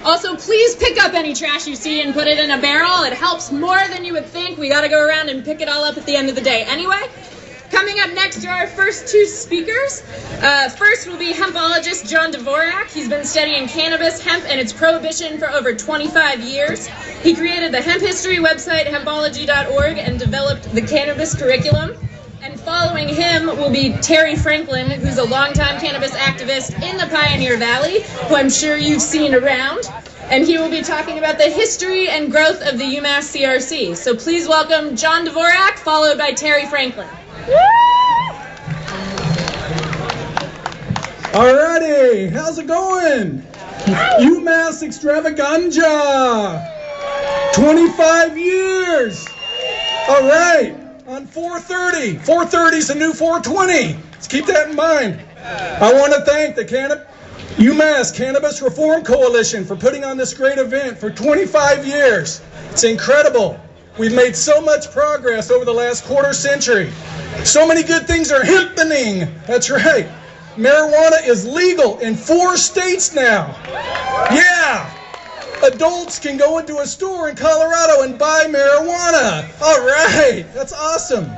Also, please pick up any trash you see and put it in a barrel. It helps more than you would think. We got to go around and pick it all up at the end of the day. Anyway, coming up next are our first two speakers. First will be hempologist John Dvorak. He's been studying cannabis, hemp, and its prohibition for over 25 years. He created the hemp history website, hempology.org, and developed the cannabis curriculum. And following him will be Terry Franklin, who's a longtime cannabis activist in the Pioneer Valley, who I'm sure you've seen around. And he will be talking about the history and growth of the UMASS CRC. So please welcome John Dvorak, followed by Terry Franklin. Alrighty, how's it going? UMASS Extravaganja! 25 years! Alright. On 430. 430 is the new 420. Let's keep that in mind. I want to thank the UMASS Cannabis Reform Coalition for putting on this great event for 25 years. It's incredible. We've made so much progress over the last quarter century. So many good things are happening. That's right. Marijuana is legal in 4 states now. Yeah. Adults can go into a store in Colorado and buy marijuana. All right, that's awesome.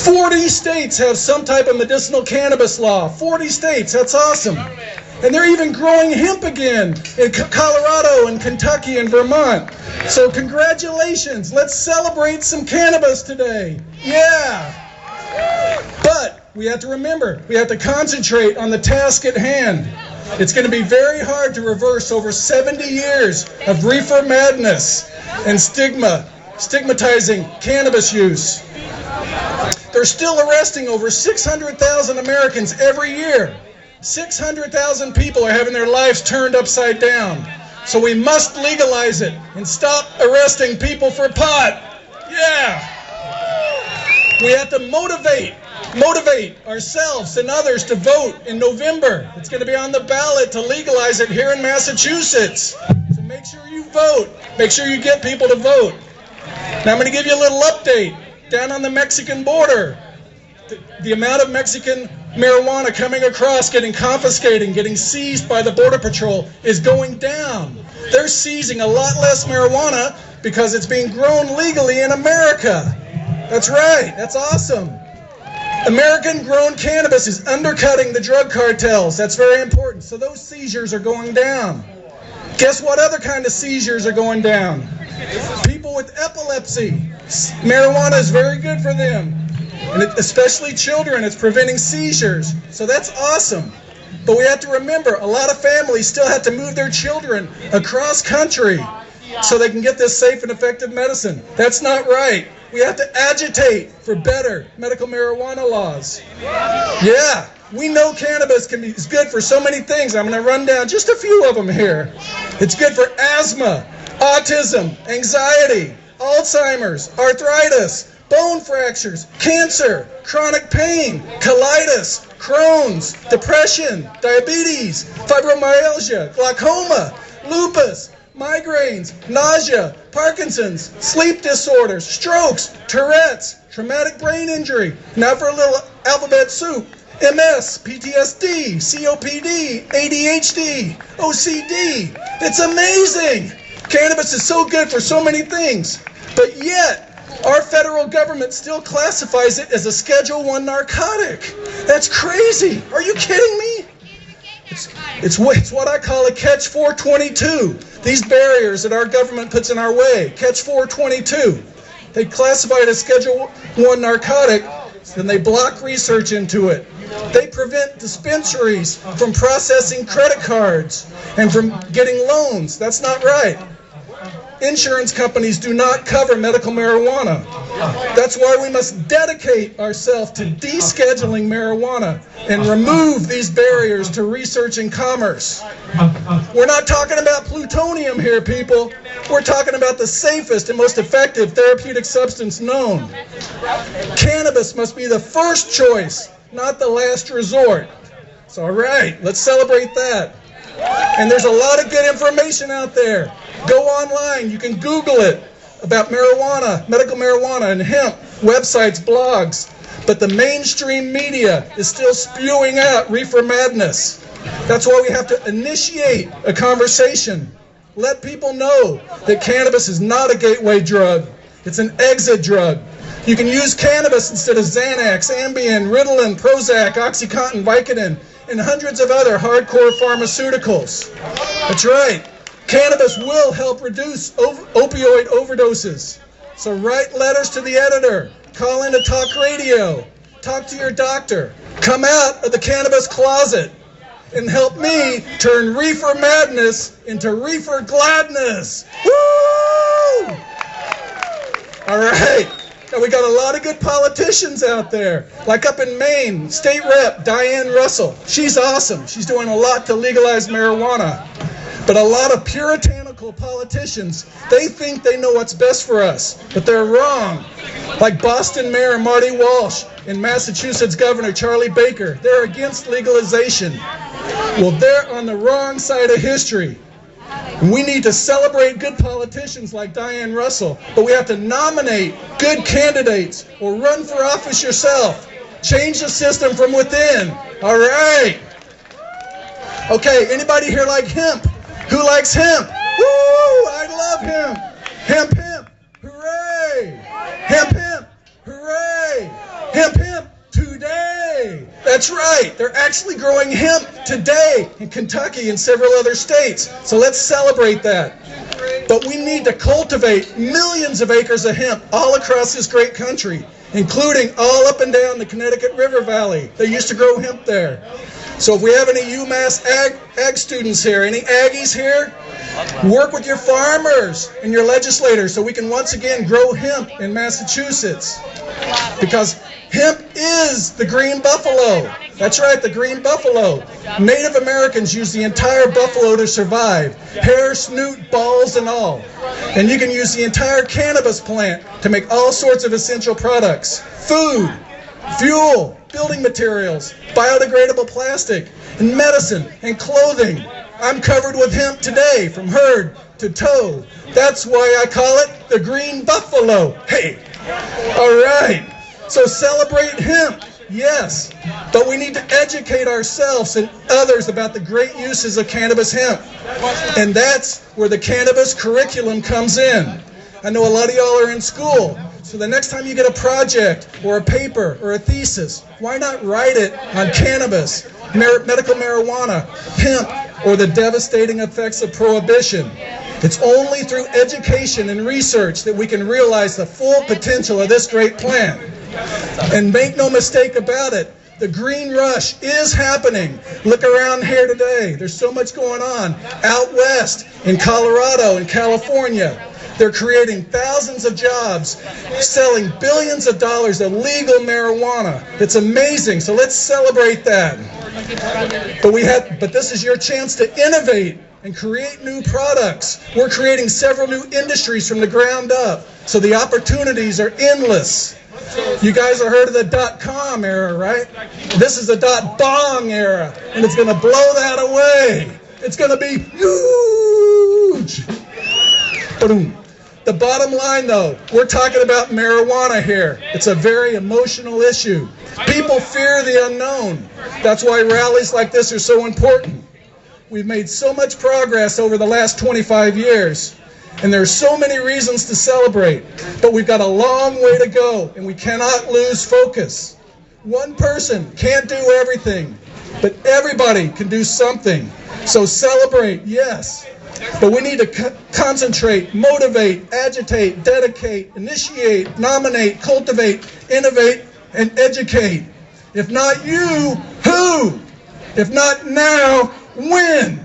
40 states have some type of medicinal cannabis law. 40 states, that's awesome. And they're even growing hemp again in Colorado and Kentucky and Vermont. So congratulations, let's celebrate some cannabis today. Yeah. But we have to remember, we have to concentrate on the task at hand. It's going to be very hard to reverse over 70 years of reefer madness and stigmatizing cannabis use. They're still arresting over 600,000 Americans every year. 600,000 people are having their lives turned upside down. So we must legalize it and stop arresting people for pot. Yeah. We have to motivate ourselves and others to vote in November. It's going to be on the ballot to legalize it here in Massachusetts. So make sure you vote. Make sure you get people to vote. Now I'm going to give you a little update. Down on the Mexican border, the amount of Mexican marijuana coming across, getting confiscated, getting seized by the Border Patrol is going down. They're seizing a lot less marijuana because it's being grown legally in America. That's right. That's awesome. American-grown cannabis is undercutting the drug cartels. That's very important. So those seizures are going down. Guess what other kind of seizures are going down? People with epilepsy. Marijuana is very good for them. And especially children, it's preventing seizures. So that's awesome. But we have to remember, a lot of families still have to move their children across country so they can get this safe and effective medicine. That's not right. We have to agitate for better medical marijuana laws. Yeah, we know cannabis is good for so many things. I'm going to run down just a few of them here. It's good for asthma, autism, anxiety, Alzheimer's, arthritis, bone fractures, cancer, chronic pain, colitis, Crohn's, depression, diabetes, fibromyalgia, glaucoma, lupus, migraines, nausea, Parkinson's, sleep disorders, strokes, Tourette's, traumatic brain injury. Now for a little alphabet soup. MS, PTSD, COPD, ADHD, OCD. It's amazing. Cannabis is so good for so many things. But yet, our federal government still classifies it as a Schedule I narcotic. That's crazy. Are you kidding me? It's what I call a catch 422. These barriers that our government puts in our way. Catch 422. They classify it as Schedule I narcotic, and they block research into it. They prevent dispensaries from processing credit cards and from getting loans. That's not right. Insurance companies do not cover medical marijuana. That's why we must dedicate ourselves to descheduling marijuana and remove these barriers to research and commerce. We're not talking about plutonium here, people. We're talking about the safest and most effective therapeutic substance known. Cannabis must be the first choice, not the last resort. So, all right, let's celebrate that. And there's a lot of good information out there. Go online, you can Google it about marijuana, medical marijuana and hemp, websites, blogs. But the mainstream media is still spewing out reefer madness. That's why we have to initiate a conversation. let people know that cannabis is not a gateway drug. It's an exit drug. You can use cannabis instead of Xanax, Ambien, Ritalin, Prozac, OxyContin, Vicodin, and hundreds of other hardcore pharmaceuticals. That's right. Cannabis will help reduce opioid overdoses. So write letters to the editor, call into talk radio, talk to your doctor, come out of the cannabis closet, and help me turn reefer madness into reefer gladness. Woo! All right. Now we got a lot of good politicians out there. Like up in Maine, State Rep Diane Russell. She's awesome. She's doing a lot to legalize marijuana. But a lot of puritanical politicians, they think they know what's best for us, but they're wrong. Like Boston Mayor Marty Walsh and Massachusetts Governor Charlie Baker, they're against legalization. Well, they're on the wrong side of history. We need to celebrate good politicians like Diane Russell, but we have to nominate good candidates or run for office yourself. Change the system from within. All right. Okay, anybody here like hemp? Who likes hemp? Woo! I love hemp. Hemp, hemp, hooray! Hemp, hemp, hooray! Hemp, hemp, today! That's right, they're actually growing hemp today in Kentucky and several other states. So let's celebrate that. But we need to cultivate millions of acres of hemp all across this great country, including all up and down the Connecticut River Valley. They used to grow hemp there. So if we have any UMass ag students here, any Aggies here, work with your farmers and your legislators so we can once again grow hemp in Massachusetts. Because hemp is the green buffalo. That's right, the green buffalo. Native Americans use the entire buffalo to survive, hair, snoot, balls, and all. And you can use the entire cannabis plant to make all sorts of essential products. Food, fuel, building materials, biodegradable plastic, and medicine, and clothing. I'm covered with hemp today, from head to toe. That's why I call it the green buffalo. Hey, all right. So celebrate hemp, yes, but we need to educate ourselves and others about the great uses of cannabis hemp. And that's where the cannabis curriculum comes in. I know a lot of y'all are in school. So the next time you get a project or a paper or a thesis, why not write it on cannabis, medical marijuana, hemp, or the devastating effects of prohibition? It's only through education and research that we can realize the full potential of this great plant. And make no mistake about it, the green rush is happening. Look around here today. There's so much going on. Out west, in Colorado and California, they're creating thousands of jobs, selling billions of dollars of legal marijuana. It's amazing, so let's celebrate that. But this is your chance to innovate and create new products. We're creating several new industries from the ground up, so the opportunities are endless. You guys have heard of the .com era, right? This is the .bong era, and it's going to blow that away. It's going to be huge. Ba-doom. The bottom line, though, we're talking about marijuana here. It's a very emotional issue. People fear the unknown. That's why rallies like this are so important. We've made so much progress over the last 25 years, and there's so many reasons to celebrate, but we've got a long way to go, and we cannot lose focus. One person can't do everything, but everybody can do something. So celebrate, yes. But we need to concentrate, motivate, agitate, dedicate, initiate, nominate, cultivate, innovate, and educate. If not you, who? If not now, when?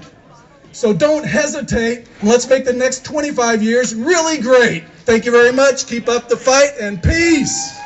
So don't hesitate, and let's make the next 25 years really great. Thank you very much. Keep up the fight, and peace.